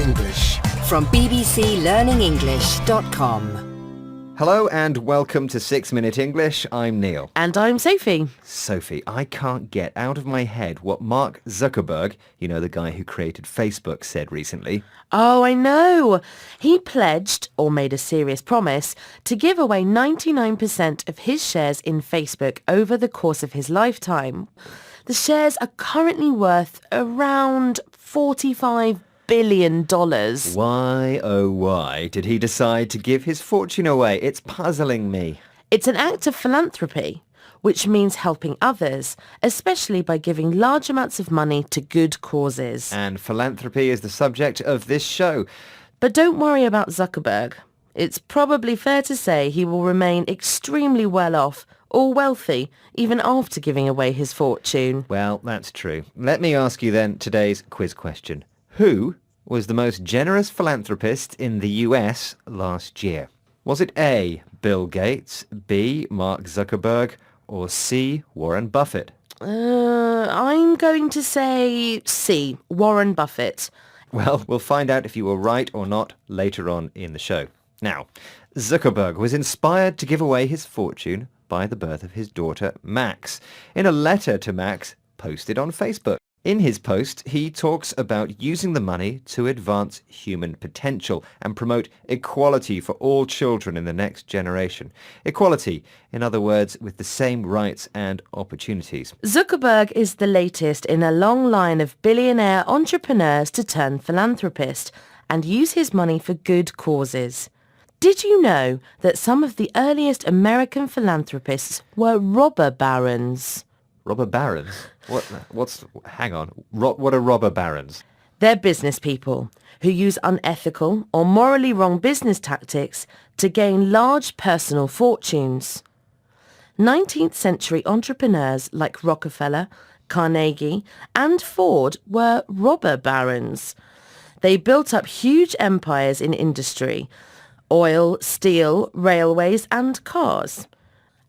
English from bbclearningenglish.com. Hello and welcome to 6 Minute English. I'm Neil. And I'm Sophie. Sophie, I can't get out of my head what Mark Zuckerberg, you know, the guy who created Facebook, said recently. Oh, I know. He pledged, or made a serious promise, to give away 99% of his shares in Facebook over the course of his lifetime. The shares are currently worth around $45 billion. Why, oh why, did he decide to give his fortune away? It's puzzling me. It's an act of philanthropy, which means helping others, especially by giving large amounts of money to good causes. And philanthropy is the subject of this show. But don't worry about Zuckerberg. It's probably fair to say he will remain extremely well off or wealthy even after giving away his fortune. Well, that's true. Let me ask you then today's quiz question. Who was the most generous philanthropist in the US last year? Was it A, Bill Gates, B, Mark Zuckerberg, or C, Warren Buffett? I'm going to say C, Warren Buffett. Well, we'll find out if you were right or not later on in the show. Now, Zuckerberg was inspired to give away his fortune by the birth of his daughter, Max, in a letter to Max posted on Facebook. In his post, he talks about using the money to advance human potential and promote equality for all children in the next generation. Equality, in other words, with the same rights and opportunities. Zuckerberg is the latest in a long line of billionaire entrepreneurs to turn philanthropist and use his money for good causes. Did you know that some of the earliest American philanthropists were robber barons? Robber barons? Hang on. What are robber barons? They're business people who use unethical or morally wrong business tactics to gain large personal fortunes. 19th century entrepreneurs like Rockefeller, Carnegie and Ford were robber barons. They built up huge empires in industry, oil, steel, railways and cars,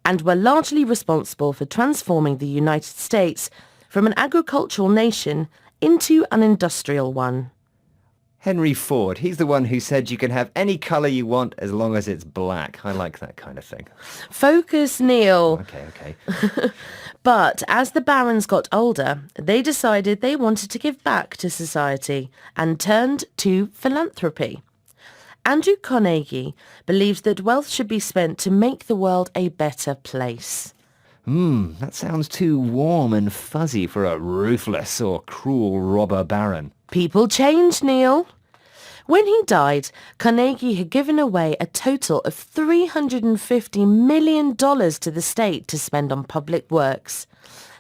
and were largely responsible for transforming the United States from an agricultural nation into an industrial one. Henry Ford, he's the one who said you can have any colour you want as long as it's black. I like that kind of thing. Focus, Neil. Okay. But as the barons got older, they decided they wanted to give back to society and turned to philanthropy. Andrew Carnegie believes that wealth should be spent to make the world a better place. That sounds too warm and fuzzy for a ruthless or cruel robber baron. People change, Neil. When he died, Carnegie had given away a total of $350 million to the state to spend on public works.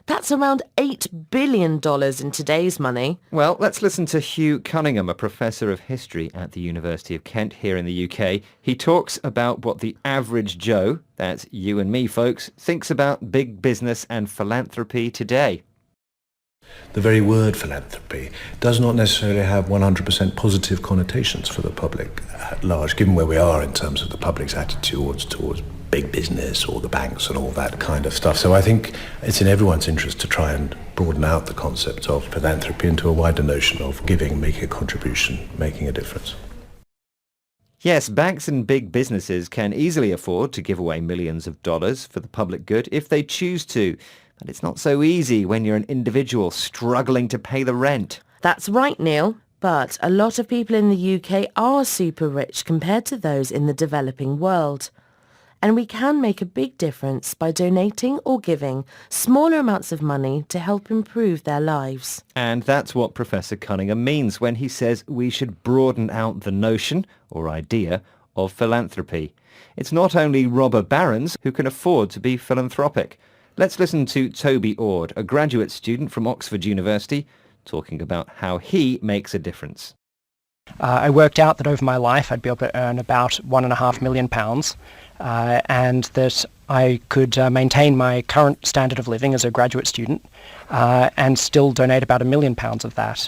That's around $8 billion in today's money. Well, let's listen to Hugh Cunningham, a professor of history at the University of Kent here in the UK. He talks about what the average Joe, that's you and me folks, thinks about big business and philanthropy today. The very word philanthropy does not necessarily have 100% positive connotations for the public at large, given where we are in terms of the public's attitudes towards big business or the banks and all that kind of stuff. So I think it's in everyone's interest to try and broaden out the concept of philanthropy into a wider notion of giving, making a contribution, making a difference. Yes, banks and big businesses can easily afford to give away millions of dollars for the public good if they choose to. But it's not so easy when you're an individual struggling to pay the rent. That's right, Neil. But a lot of people in the UK are super rich compared to those in the developing world. And we can make a big difference by donating or giving smaller amounts of money to help improve their lives. And that's what Professor Cunningham means when he says we should broaden out the notion, or idea, of philanthropy. It's not only robber barons who can afford to be philanthropic. Let's listen to Toby Ord, a graduate student from Oxford University, talking about how he makes a difference. I worked out that over my life I'd be able to earn about £1.5 million, and that I could maintain my current standard of living as a graduate student and still donate about £1 million of that.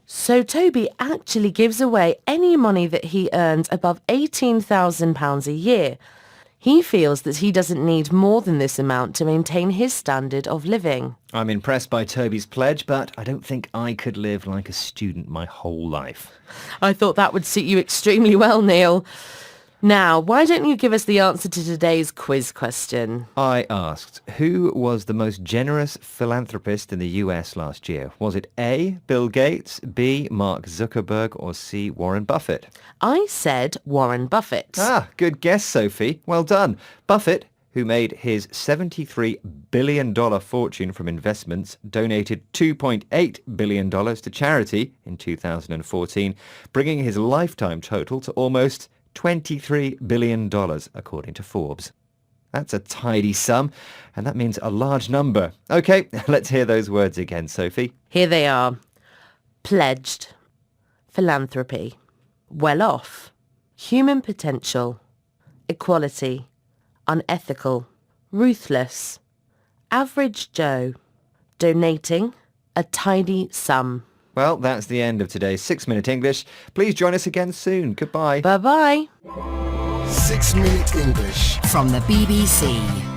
So Toby actually gives away any money that he earns above £18,000 a year. He feels that he doesn't need more than this amount to maintain his standard of living. I'm impressed by Toby's pledge, but I don't think I could live like a student my whole life. I thought that would suit you extremely well, Neil. Now, why don't you give us the answer to today's quiz question? I asked, who was the most generous philanthropist in the US last year? Was it A, Bill Gates, B, Mark Zuckerberg, or C, Warren Buffett? I said Warren Buffett. Ah, good guess, Sophie. Well done. Buffett, who made his $73 billion fortune from investments, donated $2.8 billion to charity in 2014, bringing his lifetime total to almost $23 billion, according to Forbes. That's a tidy sum, and that means a large number. Okay, let's hear those words again, Sophie. Here they are. Pledged. Philanthropy. Well off. Human potential. Equality. Unethical. Ruthless. Average Joe. Donating. A tidy sum. Well, that's the end of today's 6 Minute English. Please join us again soon. Goodbye. Bye-bye. 6 Minute English from the BBC.